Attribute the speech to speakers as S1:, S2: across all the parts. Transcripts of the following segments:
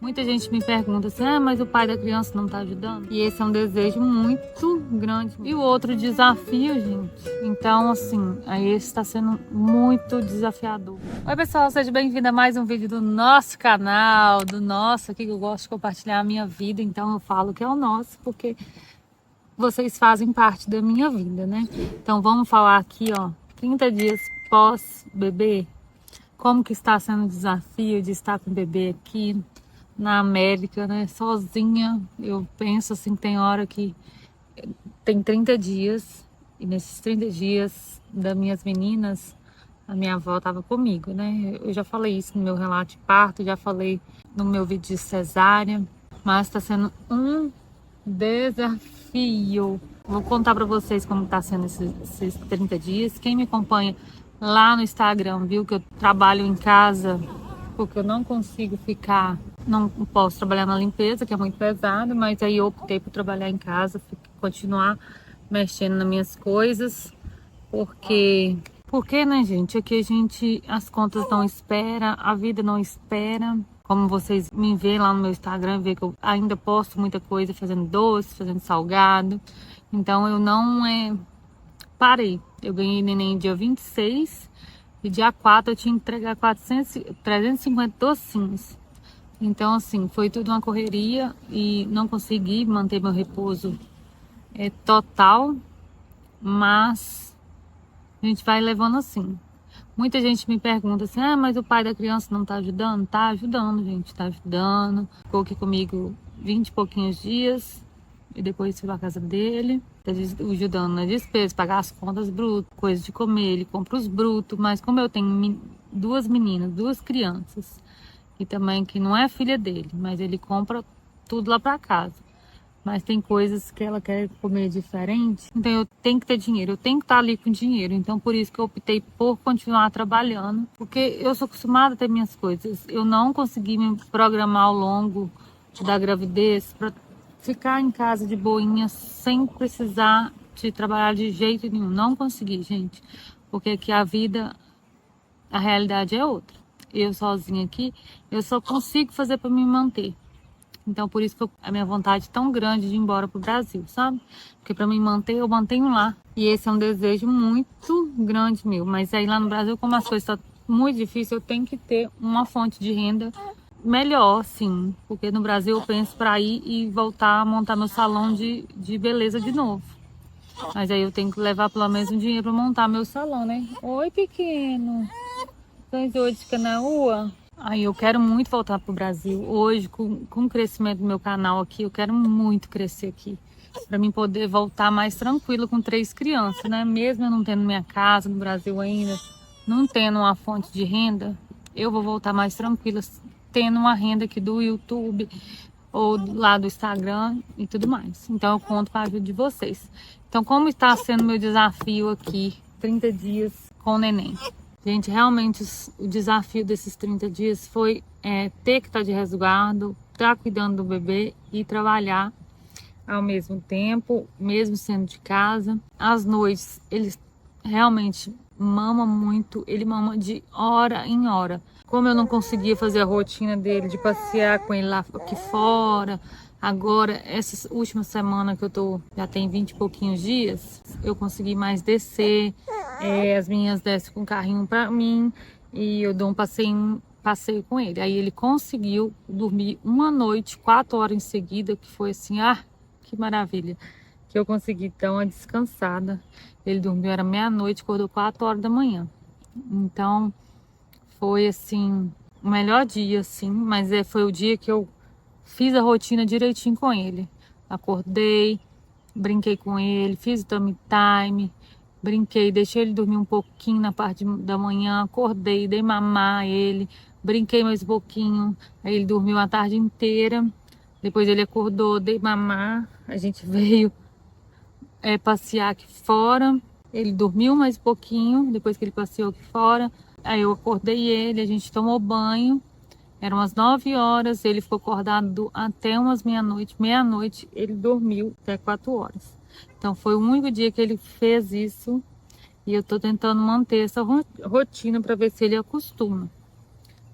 S1: Muita gente me pergunta assim, mas o pai da criança não tá ajudando? E esse é um desejo muito grande. E o outro desafio, gente, então assim, aí esse está sendo muito desafiador. Oi pessoal, seja bem-vindo a mais um vídeo do nosso canal, do nosso aqui, que eu gosto de compartilhar a minha vida, então eu falo que é o nosso, porque vocês fazem parte da minha vida, né? Então vamos falar aqui, ó, 30 dias pós-bebê, como que está sendo o desafio de estar com o bebê aqui na América, né, sozinha. Eu penso assim, tem hora que tem 30 dias, e nesses 30 dias das minhas meninas, a minha avó estava comigo, né? Eu já falei isso no meu relato de parto, já falei no meu vídeo de cesárea, mas está sendo um desafio. Vou contar para vocês como está sendo esses 30 dias. Quem me acompanha lá no Instagram viu que eu trabalho em casa, porque eu não consigo ficar, não posso trabalhar na limpeza, que é muito pesado, mas aí eu optei por trabalhar em casa, continuar mexendo nas minhas coisas, porque, né, gente, aqui as contas não esperam, a vida não espera. Como vocês me veem lá no meu Instagram, vê que eu ainda posto muita coisa, fazendo doce, fazendo salgado. Então eu não parei. Eu ganhei neném dia 26 e dia 4 eu tinha que entregar 350 docinhos. Então, assim, foi tudo uma correria e não consegui manter meu repouso total, mas a gente vai levando assim. Muita gente me pergunta assim, mas o pai da criança não tá ajudando? Tá ajudando, gente, tá ajudando. Ficou aqui comigo 20 e pouquinhos dias e depois fui pra casa dele. Tá ajudando na despesa, pagar as contas brutas, coisas de comer, ele compra os brutos. Mas como eu tenho duas meninas, duas crianças, e também que não é filha dele, mas ele compra tudo lá pra casa. Mas tem coisas que ela quer comer diferente, então eu tenho que ter dinheiro, eu tenho que estar ali com dinheiro. Então por isso que eu optei por continuar trabalhando, porque eu sou acostumada a ter minhas coisas. Eu não consegui me programar ao longo da gravidez para ficar em casa de boinha sem precisar de trabalhar de jeito nenhum. Não consegui, gente, porque aqui a vida, a realidade é outra. Eu sozinha aqui, eu só consigo fazer para me manter. Então, por isso que a minha vontade é tão grande de ir embora pro Brasil, sabe? Porque para me manter, eu mantenho lá. E esse é um desejo muito grande meu. Mas aí lá no Brasil, como as coisas estão muito difíceis, eu tenho que ter uma fonte de renda melhor, sim. Porque no Brasil eu penso para ir e voltar a montar meu salão de beleza de novo. Mas aí eu tenho que levar pelo menos um dinheiro para montar meu salão, né? Oi, pequeno. Dois hoje fica na rua. Aí eu quero muito voltar pro Brasil. Hoje, com o crescimento do meu canal aqui, eu quero muito crescer aqui. Para mim poder voltar mais tranquilo com 3 crianças, né? Mesmo eu não tendo minha casa no Brasil ainda, não tendo uma fonte de renda, eu vou voltar mais tranquila, tendo uma renda aqui do YouTube ou lá do Instagram e tudo mais. Então eu conto com a ajuda de vocês. Então como está sendo meu desafio aqui, 30 dias com o neném? Gente, realmente o desafio desses 30 dias foi ter que estar de resguardo, estar cuidando do bebê e trabalhar ao mesmo tempo, mesmo sendo de casa. Às noites, ele realmente mama muito, ele mama de hora em hora. Como eu não conseguia fazer a rotina dele de passear com ele lá aqui fora, agora, essa última semana que já tem 20 e pouquinhos dias, eu consegui mais descer. As meninas descem com o carrinho pra mim e eu dou um passeio com ele. Aí ele conseguiu dormir uma noite, 4 horas em seguida, que foi assim, que maravilha. Que eu consegui dar uma descansada. Ele dormiu, era meia-noite, acordou 4 horas da manhã. Então, foi assim, o melhor dia, assim, mas foi o dia que eu fiz a rotina direitinho com ele. Acordei, brinquei com ele, fiz o tummy time, brinquei, deixei ele dormir um pouquinho na parte da manhã, acordei, dei mamar a ele, brinquei mais um pouquinho, aí ele dormiu a tarde inteira, depois ele acordou, dei mamar, a gente veio passear aqui fora, ele dormiu mais um pouquinho, depois que ele passeou aqui fora, aí eu acordei ele, a gente tomou banho, eram umas 9 horas, ele ficou acordado até umas meia-noite ele dormiu até 4 horas. Então foi o único dia que ele fez isso e eu tô tentando manter essa rotina para ver se ele acostuma.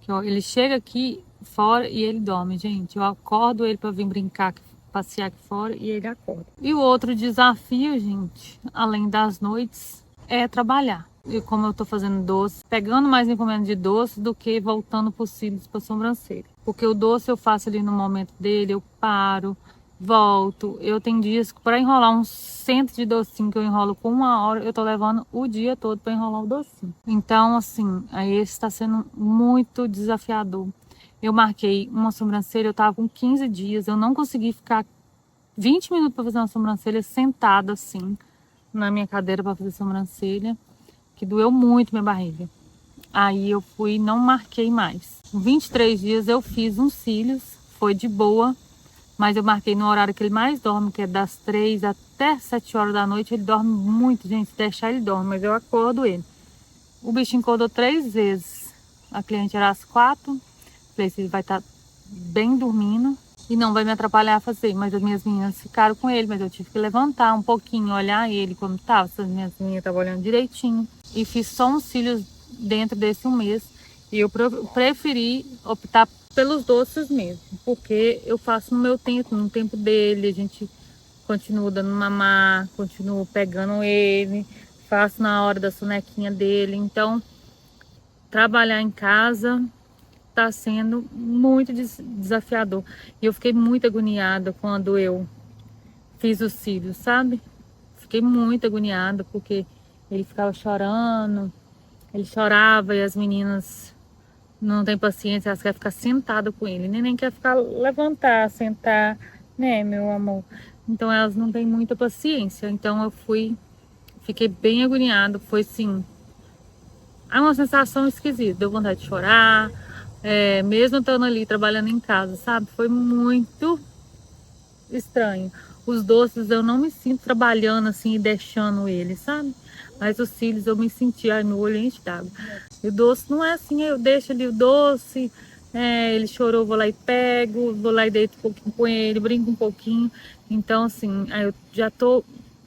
S1: Que, ó, ele chega aqui fora e ele dorme, gente. Eu acordo ele para vir brincar, passear aqui fora e ele acorda. E o outro desafio, gente, além das noites, é trabalhar. E como eu tô fazendo doce, pegando mais encomenda de doce do que voltando pros cílios, pra sobrancelha. Porque o doce eu faço ali no momento dele, eu paro, volto. Eu tenho dias que para enrolar uns 100 de docinho que eu enrolo com 1 hora, eu tô levando o dia todo para enrolar o docinho. Então, assim, aí esse está sendo muito desafiador. Eu marquei uma sobrancelha, eu tava com 15 dias, eu não consegui ficar 20 minutos para fazer uma sobrancelha sentada assim, na minha cadeira para fazer sobrancelha, que doeu muito minha barriga. Aí eu fui e não marquei mais. Com 23 dias eu fiz uns cílios, foi de boa, mas eu marquei no horário que ele mais dorme, que é das 3 até 7 horas da noite. Ele dorme muito, gente, se deixar ele dorme, mas eu acordo ele. O bichinho acordou 3 vezes. A cliente era às 4, falei, ele vai estar bem dormindo e não vai me atrapalhar a fazer, mas as minhas meninas ficaram com ele, mas eu tive que levantar um pouquinho, olhar ele como estava, as minhas meninas estavam olhando direitinho, e fiz só uns cílios dentro desse 1 mês, e eu preferi optar pelos doces mesmo, porque eu faço no meu tempo, no tempo dele, a gente continua dando mamar, continua pegando ele, faço na hora da sonequinha dele, então trabalhar em casa tá sendo muito desafiador. E eu fiquei muito agoniada quando eu fiz os cílios, sabe? Fiquei muito agoniada porque ele ficava chorando, ele chorava e as meninas não têm paciência, elas querem ficar sentada com ele, nem quer ficar levantar, sentar, né, meu amor? Então elas não têm muita paciência. Então eu fiquei bem agoniada, foi assim, é uma sensação esquisita, deu vontade de chorar. Mesmo estando ali trabalhando em casa, sabe? Foi muito estranho. Os doces eu não me sinto trabalhando assim e deixando eles, sabe? Mas os cílios eu me senti, ai, meu olho enche d'água. E o doce não é assim, eu deixo ali o doce, ele chorou, vou lá e pego, vou lá e deito um pouquinho com ele, brinco um pouquinho. Então, assim, aí eu já tô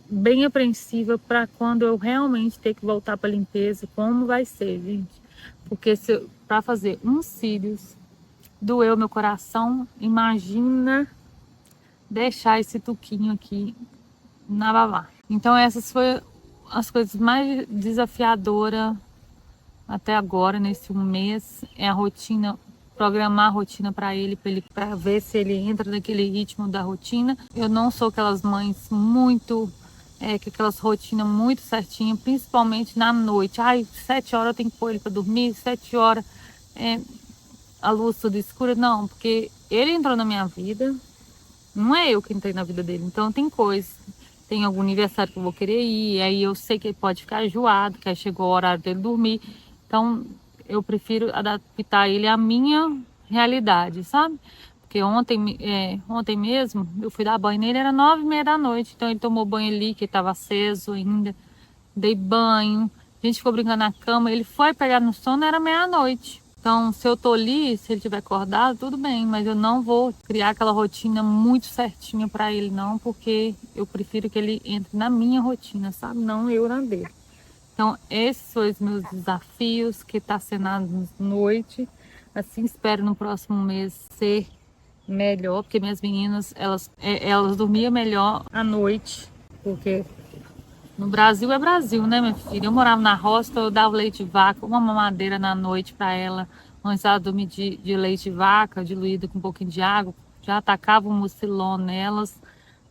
S1: bem apreensiva para quando eu realmente ter que voltar para limpeza, como vai ser, gente. Porque para fazer uns cílios doeu meu coração, imagina deixar esse tuquinho aqui na babá. Então essas foram as coisas mais desafiadoras até agora, nesse 1 mês, é a rotina, programar a rotina para ele, para ver se ele entra naquele ritmo da rotina. Eu não sou aquelas mães muito com aquelas rotinas muito certinhas, principalmente na noite. Ai, 7 horas eu tenho que pôr ele para dormir, 7 horas a luz toda escura. Não, porque ele entrou na minha vida, não é eu que entrei na vida dele. Então tem coisa, tem algum aniversário que eu vou querer ir, aí eu sei que ele pode ficar enjoado, que aí chegou o horário dele dormir. Então eu prefiro adaptar ele à minha realidade, sabe? Porque ontem mesmo eu fui dar banho nele, era 9h30 da noite. Então ele tomou banho ali, que estava aceso ainda. Dei banho, a gente ficou brincando na cama. Ele foi pegar no sono, era meia-noite. Então, se eu tô ali, se ele tiver acordado, tudo bem. Mas eu não vou criar aquela rotina muito certinha para ele, não. Porque eu prefiro que ele entre na minha rotina, sabe? Não eu na dele. Então, esses são os meus desafios, que tá sendo à noite. Assim, espero no próximo mês ser melhor, porque minhas meninas, elas dormiam melhor à noite, porque no Brasil é Brasil, né, minha filha? Eu morava na roça, então eu dava leite de vaca, uma mamadeira na noite para ela, antes ela dormir de leite de vaca, diluído com um pouquinho de água, já atacava um mucilon nelas,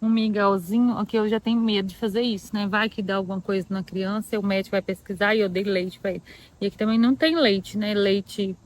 S1: um mingauzinho, que eu já tenho medo de fazer isso, né? Vai que dá alguma coisa na criança, o médico vai pesquisar e eu dei leite para ele. E aqui também não tem leite, né? Leite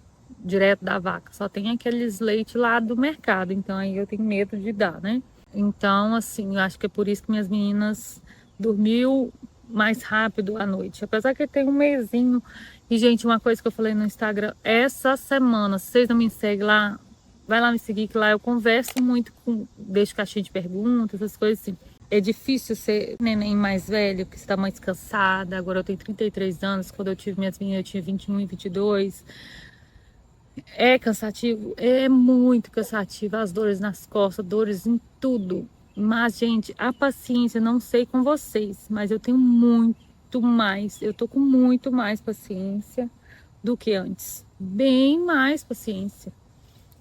S1: direto da vaca, só tem aqueles leite lá do mercado, então aí eu tenho medo de dar, né? Então, assim, eu acho que é por isso que minhas meninas dormiu mais rápido à noite, apesar que tem um mesinho. E, gente, uma coisa que eu falei no Instagram, essa semana, se vocês não me seguem lá, vai lá me seguir, que lá eu converso muito, deixo caixinha de perguntas, essas coisas assim. É difícil ser neném mais velho, que está mais cansada. Agora eu tenho 33 anos, quando eu tive minhas meninas eu tinha 21 e 22. É cansativo, é muito cansativo, as dores nas costas, dores em tudo. Mas, gente, a paciência, não sei com vocês, mas eu tenho muito mais, eu tô com muito mais paciência do que antes. Bem mais paciência.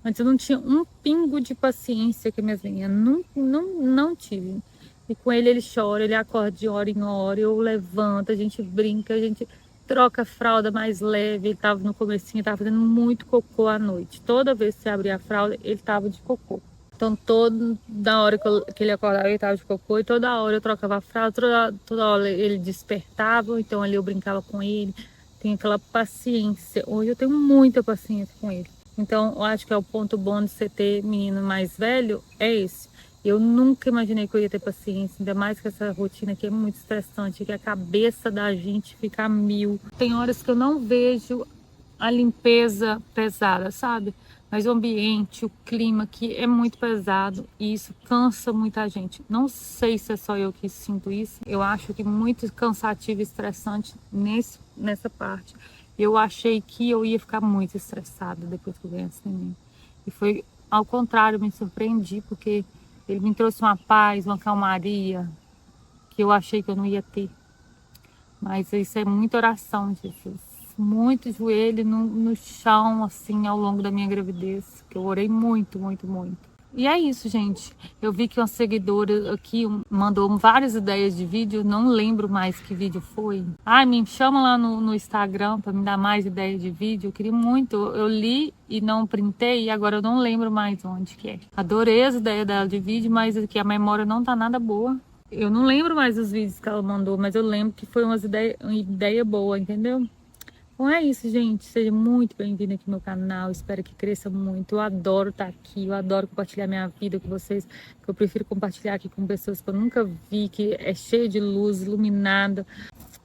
S1: Antes eu não tinha um pingo de paciência com minhas meninas. Não tive. E com ele chora, ele acorda de hora em hora, eu levanto, a gente brinca, a gente troca a fralda mais leve. Ele tava no comecinho, tava fazendo muito cocô à noite. Toda vez que você abria a fralda, ele tava de cocô. Então toda hora que ele acordava, ele tava de cocô, e toda hora eu trocava a fralda, toda hora ele despertava, então ali eu brincava com ele. Tenho aquela paciência. Hoje eu tenho muita paciência com ele. Então eu acho que é o ponto bom de você ter menino mais velho, é esse. Eu nunca imaginei que eu ia ter paciência, ainda mais que essa rotina aqui é muito estressante, que a cabeça da gente fica a mil. Tem horas que eu não vejo a limpeza pesada, sabe? Mas o ambiente, o clima aqui é muito pesado e isso cansa muita gente. Não sei se é só eu que sinto isso. Eu acho que muito cansativo e estressante nessa parte. Eu achei que eu ia ficar muito estressada depois que eu ganhei esse neném. E foi ao contrário, eu me surpreendi porque ele me trouxe uma paz, uma calmaria que eu achei que eu não ia ter. Mas isso é muita oração, Jesus. Muito joelho no chão, assim, ao longo da minha gravidez. Que eu orei muito, muito, muito. E é isso, gente. Eu vi que uma seguidora aqui mandou várias ideias de vídeo. Não lembro mais que vídeo foi. Ai, me chama lá no Instagram para me dar mais ideias de vídeo. Eu queria muito. Eu li e não printei e agora eu não lembro mais onde que é. Adorei as ideias dela de vídeo, mas aqui a memória não tá nada boa. Eu não lembro mais os vídeos que ela mandou, mas eu lembro que foi uma ideia boa, entendeu? Então é isso, gente. Seja muito bem-vindo aqui no meu canal. Espero que cresça muito. Eu adoro estar aqui. Eu adoro compartilhar minha vida com vocês. Eu prefiro compartilhar aqui com pessoas que eu nunca vi, que é cheia de luz, iluminada.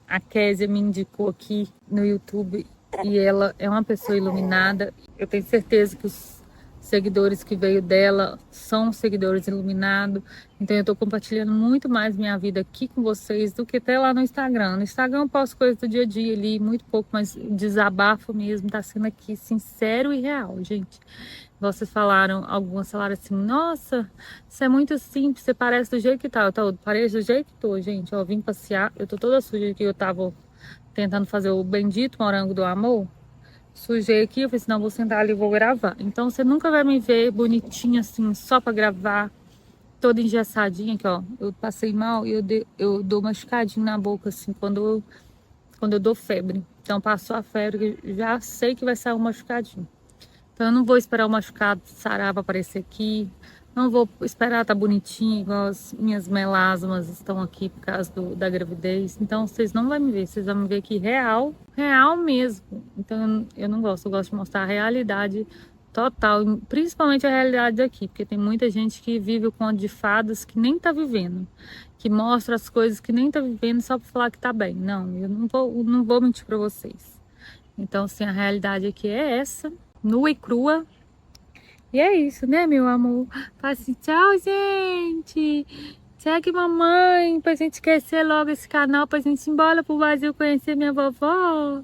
S1: A Késia me indicou aqui no YouTube e ela é uma pessoa iluminada. Eu tenho certeza que os seguidores que veio dela são seguidores iluminados. Então eu tô compartilhando muito mais minha vida aqui com vocês do que até lá no Instagram. No Instagram eu posto coisas do dia a dia ali, muito pouco, mas desabafo mesmo, tá sendo aqui sincero e real, gente. Vocês falaram, algumas falaram assim, nossa, isso é muito simples, você parece do jeito que tá. Eu pareço do jeito que tô, gente. Eu vim passear, eu tô toda suja aqui, eu tava tentando fazer o bendito morango do amor. Sujei aqui, eu falei assim, não, vou sentar ali e vou gravar. Então você nunca vai me ver bonitinha assim, só pra gravar, toda engessadinha aqui, ó. Eu passei mal e eu dou machucadinho na boca assim, quando eu dou febre. Então passou a febre, já sei que vai sair um machucadinho. Então eu não vou esperar o machucado sarar pra aparecer aqui. Não vou esperar tá bonitinho, igual as minhas melasmas estão aqui por causa da gravidez. Então vocês não vão me ver, vocês vão me ver aqui real mesmo. Então eu não gosto, eu gosto de mostrar a realidade total, principalmente a realidade daqui, porque tem muita gente que vive o conto de fadas que nem tá vivendo, que mostra as coisas que nem tá vivendo só pra falar que tá bem. Não, eu não vou mentir pra vocês. Então assim, a realidade aqui é essa, nua e crua. E é isso, né, meu amor? Fala assim, tchau, gente. Segue mamãe pra gente esquecer logo esse canal, pra gente ir embora pro Brasil conhecer minha vovó.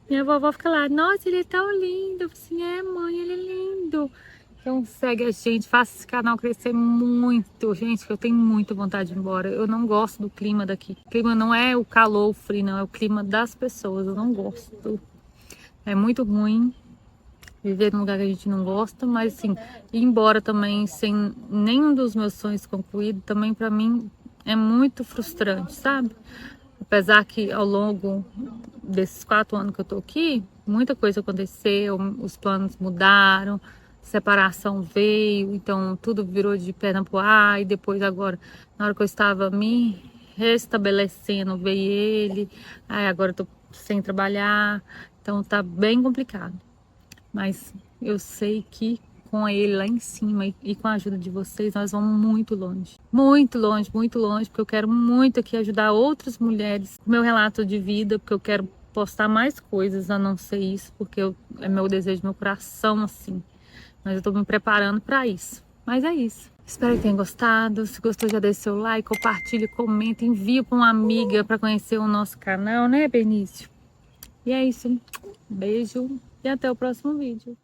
S1: Minha vovó fica lá, nossa, ele é tão lindo. Eu falo assim, é, mãe, ele é lindo. Então segue a gente, faça esse canal crescer muito. Gente, que eu tenho muita vontade de ir embora. Eu não gosto do clima daqui. O clima não é o calor, o frio, não. É o clima das pessoas. Eu não gosto. É muito ruim viver num lugar que a gente não gosta, mas assim, ir embora também sem nenhum dos meus sonhos concluídos, também para mim é muito frustrante, sabe? Apesar que ao longo desses 4 anos que eu tô aqui, muita coisa aconteceu, os planos mudaram, separação veio, então tudo virou de perna pro ar, e depois agora, na hora que eu estava me restabelecendo, veio ele, aí agora eu tô sem trabalhar, então tá bem complicado. Mas eu sei que com ele lá em cima e com a ajuda de vocês, nós vamos muito longe. Muito longe, muito longe, porque eu quero muito aqui ajudar outras mulheres com meu relato de vida, porque eu quero postar mais coisas a não ser isso, porque é meu desejo, meu coração, assim. Mas eu tô me preparando para isso. Mas é isso. Espero que tenham gostado. Se gostou, já deixe seu like, compartilhe, comenta, envia para uma amiga para conhecer o nosso canal, né, Benício? E é isso. Beijo. E até o próximo vídeo.